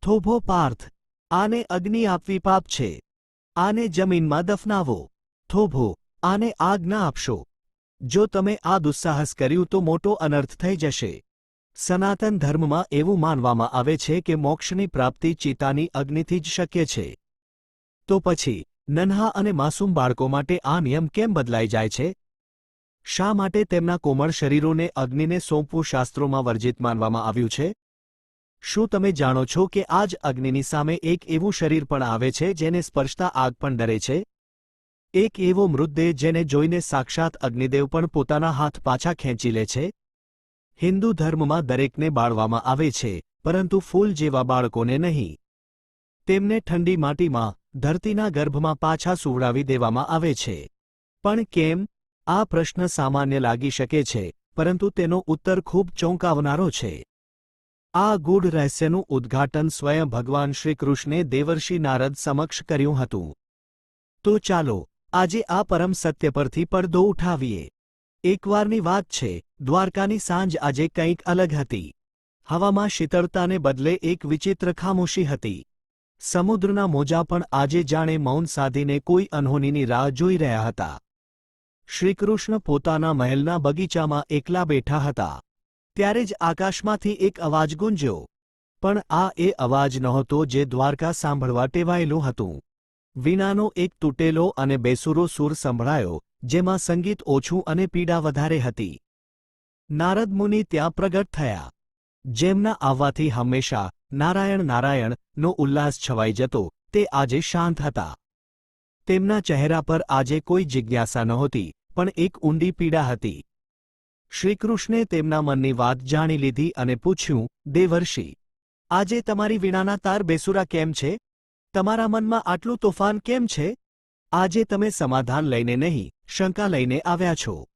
થોભો પાર્થ, આને અગ્નિ આપવી પાપ છે. આને જમીનમાં દફનાવો. થોભો, આને આગ ન આપશો. જો તમે આ દુસ્સાહસ કર્યું તો મોટો અનર્થ થઈ જશે. સનાતન ધર્મમાં એવું માનવામાં આવે છે કે મોક્ષની પ્રાપ્તિ ચિતાની અગ્નિથી જ શક્ય છે. તો પછી નન્હા અને માસૂમ બાળકો માટે આ નિયમ કેમ બદલાઈ જાય છે? શા માટે તેમના કોમળ શરીરોને અગ્નિને સોંપવું શાસ્ત્રોમાં વર્જિત માનવામાં આવ્યું છે? શું તમે જાણો છો કે આ જ અગ્નિની સામે એક એવું શરીર પણ આવે છે જેને સ્પર્શતા આગ પણ ડરે છે? એક એવો મૃતદેહ જેને જોઈને સાક્ષાત અગ્નિદેવ પણ પોતાના હાથ પાછા ખેંચી લે છે? હિન્દુ ધર્મમાં દરેકને બાળવામાં આવે છે, પરંતુ ફૂલ જેવા બાળકોને નહીં. તેમને ઠંડી માટીમાં, ધરતીના ગર્ભમાં પાછા સુવડાવી દેવામાં આવે છે. પણ કેમ? આ પ્રશ્ન સામાન્ય લાગી શકે છે, પરંતુ તેનો ઉત્તર ખૂબ ચોંકાવનારો છે. આ ગૂઢ રહસ્યનું ઉદ્ઘાટન સ્વયં ભગવાન શ્રીકૃષ્ણે દેવર્ષિ નારદ સમક્ષ કર્યું હતું. તો ચાલો આજે આ પરમ સત્ય પરથી પડદો ઉઠાવીએ. એકવારની વાત છે, દ્વારકાની સાંજ આજે કંઈક અલગ હતી. હવામાં શીતળતાને બદલે એક વિચિત્ર ખામોશી હતી. સમુદ્રના મોજા પણ આજે જાણે મૌન સાધીને કોઈ અનહોનીની રાહ જોઈ રહ્યા હતા. શ્રીકૃષ્ણ પોતાના મહેલના બગીચામાં એકલા બેઠા હતા. ત્યારે જ આકાશમાંથી એક અવાજ ગુંજ્યો. પણ આ એ અવાજ નહોતો જે દ્વારકા સાંભળવા ટેવાયેલું હતું. વીણાનો એક તૂટેલો અને બેસુરો સૂર સંભળાયો, જેમાં સંગીત ઓછું અને પીડા વધારે હતી. નારદ મુનિ ત્યાં પ્રગટ થયા. જેમના આવવાથી હંમેશા નારાયણ નારાયણ નો ઉલ્લાસ છવાઈ જતો, તે આજે શાંત હતા. તેમના ચહેરા પર આજે કોઈ જિજ્ઞાસા નહોતી, પણ એક ઊંડી પીડા હતી. શ્રીકૃષ્ણે તેમના મનની વાત જાણી લીધી અને પૂછ્યું, દેવર્ષિ, આજે તમારી વીણાના તાર બેસુરા કેમ છે? તમારા મનમાં આટલું તોફાન કેમ છે? આજે તમે સમાધાન લઈને નહીં, શંકા લઈને આવ્યા છો.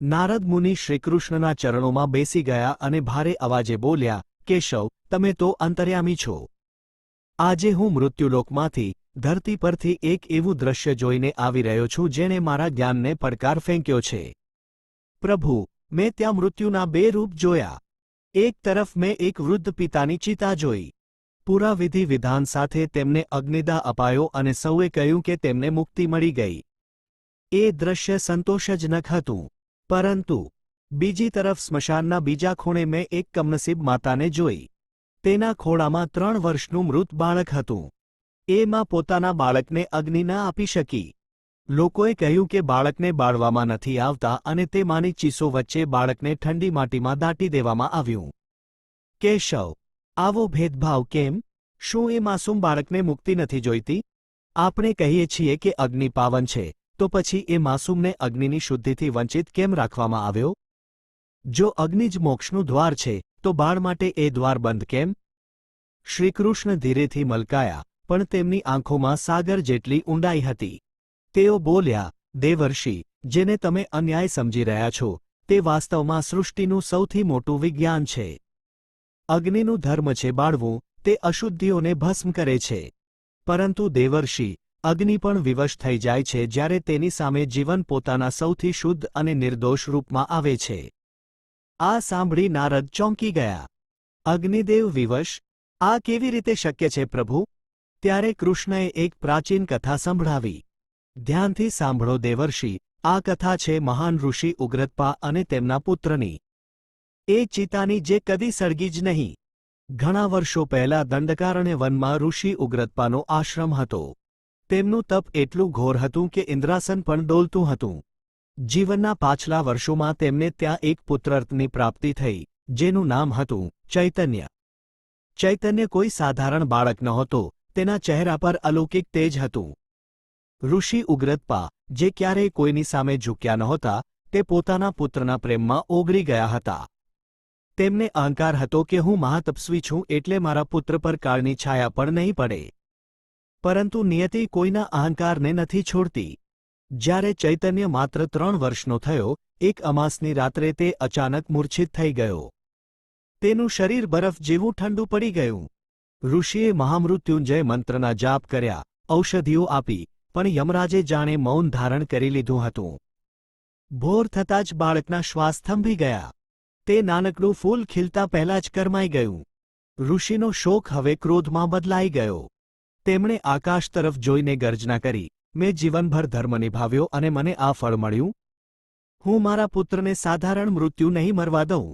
નારદ મુનિ શ્રીકૃષ્ણના ચરણોમાં બેસી ગયા અને ભારે અવાજે બોલ્યા, કેશવ, તમે તો અંતર્યામી છો. આજે હું મૃત્યુલોકમાંથી, ધરતી પરથી એક એવું દ્રશ્ય જોઈને આવી રહ્યો છું જેણે મારા જ્ઞાનને પડકાર ફેંક્યો છે. પ્રભુ, મેં ત્યાં મૃત્યુના બે રૂપ જોયા. એક તરફ મેં એક વૃદ્ધ પિતાની ચિતા જોઈ. પૂરા વિધિ વિધાન સાથે તેમને અગ્નિદાહ અપાયો અને સૌએ કહ્યું કે તેમને મુક્તિ મળી ગઈ. એ દ્રશ્ય સંતોષજનક હતું. પરંતુ બીજી તરફ સ્મશાનના બીજા ખૂણે મેં એક કમનસીબ માતાને જોઈ. તેના ખોળામાં 3 વર્ષનું મૃત બાળક હતું. એ માં પોતાના બાળકને અગ્નિ ન આપી શકી. લોકોએ કહ્યું કે બાળકને બાળવામાં નથી આવતા અને તે માની ચીસો વચ્ચે બાળકને ઠંડી માટીમાં દાટી દેવામાં આવ્યું. કેશવ, આવો ભેદભાવ કેમ? શું એ માસૂમ બાળકને મુક્તિ નથી જોઈતી? આપણે કહીએ છીએ કે અગ્નિ પાવન છે, તો પછી એ માસૂમને અગ્નિની શુદ્ધિથી વંચિત કેમ રાખવામાં આવ્યો? જો અગ્નિ જ મોક્ષનું દ્વાર છે, તો બાળ માટે એ દ્વાર બંધ કેમ? શ્રીકૃષ્ણ ધીરેથી મલકાયા, પણ તેમની આંખોમાં સાગર જેટલી ઊંડાઈ હતી. તેઓ બોલ્યા, દેવર્ષિ, જેને તમે અન્યાય સમજી રહ્યા છો, તે વાસ્તવમાં સૃષ્ટિનું સૌથી મોટું વિજ્ઞાન છે. અગ્નિનું ધર્મ છે બાળવું, તે અશુદ્ધિઓને ભસ્મ કરે છે. પરંતુ દેવર્ષિ, અગ્નિ પણ વિવશ થઈ જાય છે જ્યારે તેની સામે જીવન પોતાના સૌથી શુદ્ધ અને નિર્દોષ રૂપમાં આવે છે. આ સાંભળી નારદ ચોંકી ગયા. અગ્નિદેવ વિવશ? આ કેવી રીતે શક્ય છે પ્રભુ? ત્યારે કૃષ્ણએ એક પ્રાચીન કથા સંભળાવી. ધ્યાનથી સાંભળો દેવર્ષિ, આ કથા છે મહાન ઋષિ ઉગ્રતપા અને તેમના પુત્રની. એ ચિતાની જે કદી સળગી જ નહીં. ઘણા વર્ષો પહેલા દંડકારણ્ય વનમાં ઋષિ ઉગ્રતપાનો આશ્રમ હતો. તેમનું તપ એટલું ઘોર હતું કે ઇન્દ્રાસન પણ ડોલતું હતું. જીવનના પાછલા વર્ષોમાં તેમને ત્યાં એક પુત્રરત્નની પ્રાપ્તિ થઈ, જેનું નામ હતું ચૈતન્ય. ચૈતન્ય કોઈ સાધારણ બાળક નહોતો, તેના ચહેરા પર અલૌકિક તેજ હતું. ઋષિ ઉગ્રતપા, જે ક્યારેય કોઈની સામે ઝૂક્યા નહોતા, તે પોતાના પુત્રના પ્રેમમાં ઓગળી ગયા હતા. તેમને અહંકાર હતો કે હું મહાતપસ્વી છું એટલે મારા પુત્ર પર કાળની છાયા પણ નહીં પડે. પરંતુ નિયતિ કોઈના અહંકારને નથી છોડતી. જ્યારે ચૈતન્ય માત્ર 3 વર્ષનો થયો, એક અમાસની રાત્રે તે અચાનક મૂર્છિત થઈ ગયો. તેનું શરીર બરફ જેવું ઠંડુ પડી ગયું. ઋષિએ મહામૃત્યુંજય મંત્રના જાપ કર્યા, ઔષધિઓ આપી, પણ યમરાજે જાણે મૌન ધારણ કરી લીધું હતું. ભોર થતાં જ બાળકના શ્વાસ થંભી ગયા. તે નાનકડું ફૂલ ખીલતા પહેલાં જ કરમાઈ ગયું. ઋષિનો શોક હવે ક્રોધમાં બદલાઈ ગયો. તેમણે આકાશ તરફ જોઈને ગર્જના કરી, મેં જીવનભર ધર્મ નિભાવ્યો અને મને આ ફળ મળ્યું. હું મારા પુત્રને સાધારણ મૃત્યુ નહીં મરવા દઉં.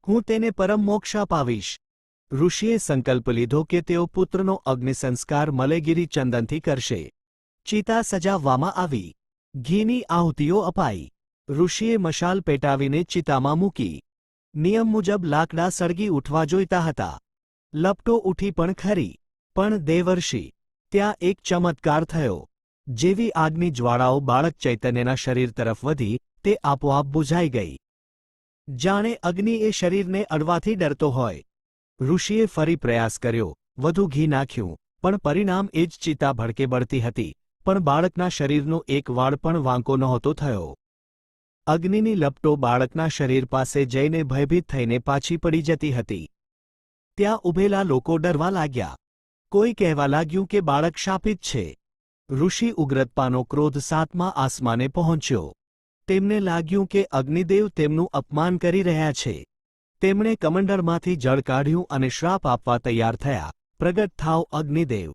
હું તેને પરમ મોક્ષ અપાવીશ. ઋષિએ સંકલ્પ લીધો કે તેઓ પુત્રનો અગ્નિસંસ્કાર મલેગીરી ચંદનથી કરશે. ચિતા સજાવવામાં આવી. ઘીની આહુતિઓ અપાઈ. ઋષિએ મશાલ પેટાવીને ચિતામાં મૂકી. નિયમ મુજબ લાકડા સળગી ઉઠવા જોઈતા હતા. લપટો ઉઠી પણ ખરી. પણ દેવર્ષિ, ત્યાં એક ચમત્કાર થયો. જેવી આગની જ્વાળાઓ બાળક ચૈતન્યના શરીર તરફ વધી, તે આપોઆપ બુઝાઈ ગઈ. જાણે અગ્નિ એ શરીરને અડવાથી ડરતો હોય. ઋષિએ ફરી પ્રયાસ કર્યો, વધુ ઘી નાખ્યું, પણ પરિણામ એ જ. ચિતા ભડકે બળતી હતી, પણ બાળકના શરીરનો એક વાળ પણ વાંકો નહોતો થયો. અગ્નિની લપટો બાળકના શરીર પાસે જઈને ભયભીત થઈને પાછી પડી જતી હતી. ત્યાં ઊભેલા લોકો ડરવા લાગ્યા. કોઈ કહેવા લાગ્યું કે બાળક શાપિત છે. ઋષિ ઉગ્રતપાનો ક્રોધ સાતમા આસમાને પહોંચ્યો. તેમને લાગ્યું કે અગ્નિદેવ તેમનું અપમાન કરી રહ્યા છે. તેમણે કમંડળમાંથી જળ કાઢ્યું અને શ્રાપ આપવા તૈયાર થયા, પ્રગટ થાઓ અગ્નિદેવ.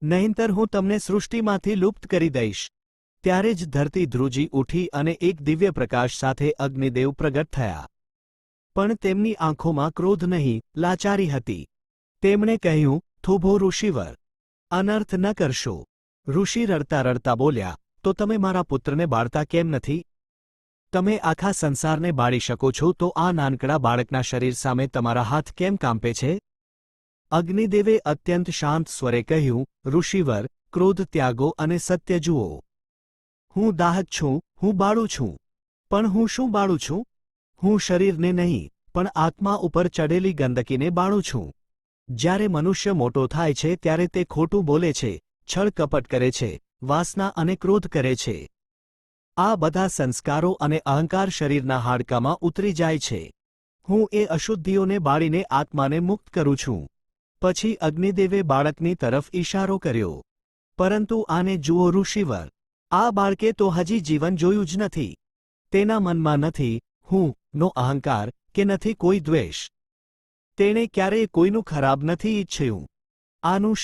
નહીંતર હું તમને સૃષ્ટિમાંથી લુપ્ત કરી દઈશ. ત્યારે જ ધરતી ધ્રુજી ઉઠી અને એક દિવ્ય પ્રકાશ સાથે અગ્નિદેવ પ્રગટ થયા. પણ તેમની આંખોમાં ક્રોધ નહીં, લાચારી હતી. તેમણે કહ્યું, થોભો ઋષિવર, અનર્થ ન કરશો. ઋષિ રડતા રડતા બોલ્યા, તો તમે મારા પુત્રને બાળતા કેમ નથી? તમે આખા સંસારને બાળી શકો છો તો આ નાનકડા બાળકના શરીર સામે તમારા હાથ કેમ કાંપે છે? અગ્નિદેવે અત્યંત શાંત સ્વરે કહ્યું, ઋષિવર, ક્રોધ ત્યાગો અને સત્ય જુઓ. હું દાહક છું, હું બાળું છું. પણ હું શું બાળું છું? હું શરીરને નહીં, પણ આત્મા ઉપર ચડેલી ગંદકીને બાળું છું. જ્યારે મનુષ્ય મોટો થાય છે ત્યારે તે ખોટું બોલે છે, છળ કપટ કરે છે, વાસના અને ક્રોધ કરે છે. આ બધા સંસ્કારો અને અહંકાર શરીરના હાડકામાં ઉતરી જાય છે. હું એ અશુદ્ધિઓને બાળીને આત્માને મુક્ત કરું છું. પછી અગ્નિદેવે બાળકની તરફ ઈશારો કર્યો. પરંતુ આને જુઓ ઋષિવર, આ બાળકે તો હજી જીવન જોયું જ નથી. તેના મનમાં નથી હું નો અહંકાર કે નથી કોઈ દ્વેષ. તેણે ક્યારેય કોઈનું ખરાબ નથી ઈચ્છ્યું. આનું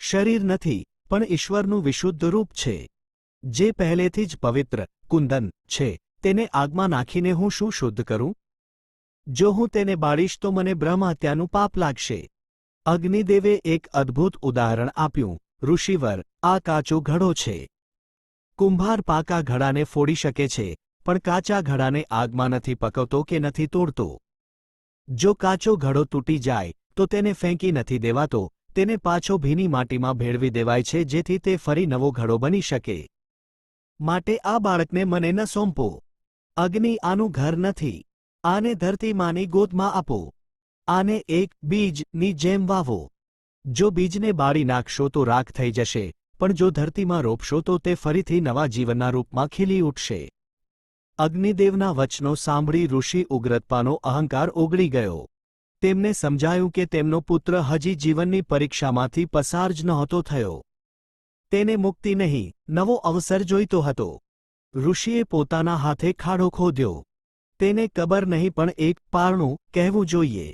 શરીર નથી, પણ ઈશ્વરનું વિશુદ્ધ રૂપ છે. જે પહેલેથી જ પવિત્ર, કુંદન છે, તેને આગમાં નાખીને હું શું શુદ્ધ કરું? જો હું તેને બાળીશ તો મને બ્રહ્મ હત્યાનું પાપ લાગશે. અગ્નિદેવે એક અદ્ભુત ઉદાહરણ આપ્યું, ઋષિવર, આ કાચો ઘડો છે. કુંભાર પાકા ઘડાને ફોડી શકે છે, પણ કાચા ઘડાને આગમાં નથી પકવતો કે નથી તોડતો. જો કાચો ઘડો તૂટી જાય તો તેને ફેંકી નથી દેવાતો, તેને પાછો ભીની માટીમાં ભેળવી દેવાય છે જેથી તે ફરી નવો ઘડો બની શકે. માટે આ બાળકને મને ન સોંપો. અગ્નિ આનું ઘર નથી. આને ધરતી માની ગોદમાં આપો. આને એક બીજની જેમ વાવો. જો બીજને બાળી નાખશો તો રાખ થઈ જશે, પણ જો ધરતીમાં રોપશો તો તે ફરીથી નવા જીવનના રૂપમાં ખીલી ઉઠશે. અગ્નિદેવના વચનો સાંભળી ઋષિ ઉગ્રતપાનો અહંકાર ઓગળી ગયો. તેમને સમજાયું કે તેમનો પુત્ર હજી જીવનની પરીક્ષામાંથી પસાર જ નહોતો થયો. તેને મુક્તિ નહીં, નવો અવસર જોઈતો હતો. ઋષિએ પોતાના હાથે ખાડો ખોદ્યો. તેને કબર નહીં પણ એક પારણું કહેવું જોઈએ.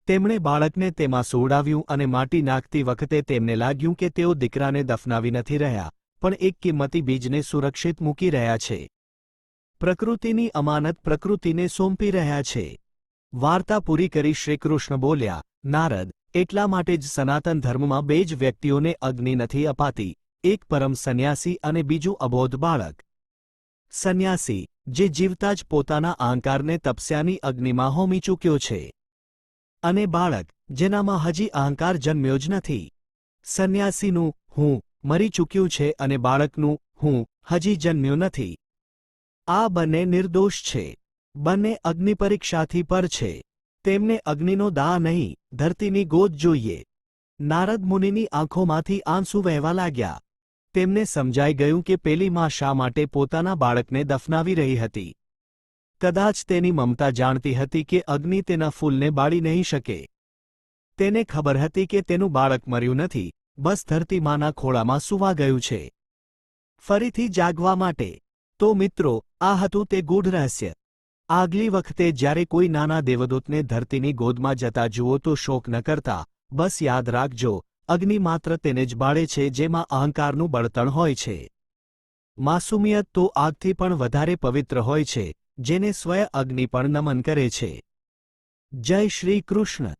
તેમણે બાળકને તેમાં સોડાવ્યું અને માટી નાખતી વખતે તેમને લાગ્યું કે તેઓ દીકરાને દફનાવી નથી રહ્યા, પણ એક કિંમતી બીજને સુરક્ષિત મૂકી રહ્યા છે. પ્રકૃતિની અમાનત પ્રકૃતિને સોંપી રહ્યા છે. વાર્તા પૂરી કરી શ્રીકૃષ્ણ બોલ્યા, નારદ, એટલા માટે જ સનાતન ધર્મમાં બે જ વ્યક્તિઓને અગ્નિ નથી અપાતી, એક પરમ સંન્યાસી અને બીજું અબોધ બાળક. સંન્યાસી, જે જીવતા જ પોતાના અહંકારને તપસ્યાની અગ્નિમાં હોમી ચૂક્યો છે. અને બાળક, જેનામાં હજી અહંકાર જન્મ્યો જ નથી. સંન્યાસીનું હું મરી ચૂક્યું છે અને બાળકનું હું હજી જન્મ્યું નથી. આ બંને નિર્દોષ છે. બંને અગ્નિ પરીક્ષાથી પર છે. તેમને અગ્નિનો દાહ નહીં, ધરતીની ગોદ જોઈએ. નારદ મુનિની આંખોમાંથી આંસુ વહેવા લાગ્યા. તેમને સમજાઈ ગયું કે પેલી માં શા માટે પોતાના બાળકને દફનાવી રહી હતી. કદાચ તેની મમતા જાણતી હતી કે અગ્નિ તેના ફૂલને બાળી નહીં શકે. તેને ખબર હતી કે તેનું બાળક મર્યું નથી, બસ ધરતી માના ખોળામાં સૂવા ગયું છે, ફરીથી જાગવા માટે. તો મિત્રો, આ હતું તે ગૂઢ રહસ્ય. આગલી વખતે જ્યારે કોઈ નાના દેવદૂતને ધરતીની ગોદમાં જતા જુઓ તો શોક ન કરતા, બસ યાદ રાખજો, અગ્નિ માત્ર તેને જ બાળે છે જેમાં અહંકારનું બળતણ હોય છે. માસુમિયત તો આગથી પણ વધારે પવિત્ર હોય છે, જેને સ્વયં અગ્નિ પણ નમન કરે છે. જય શ્રી કૃષ્ણ.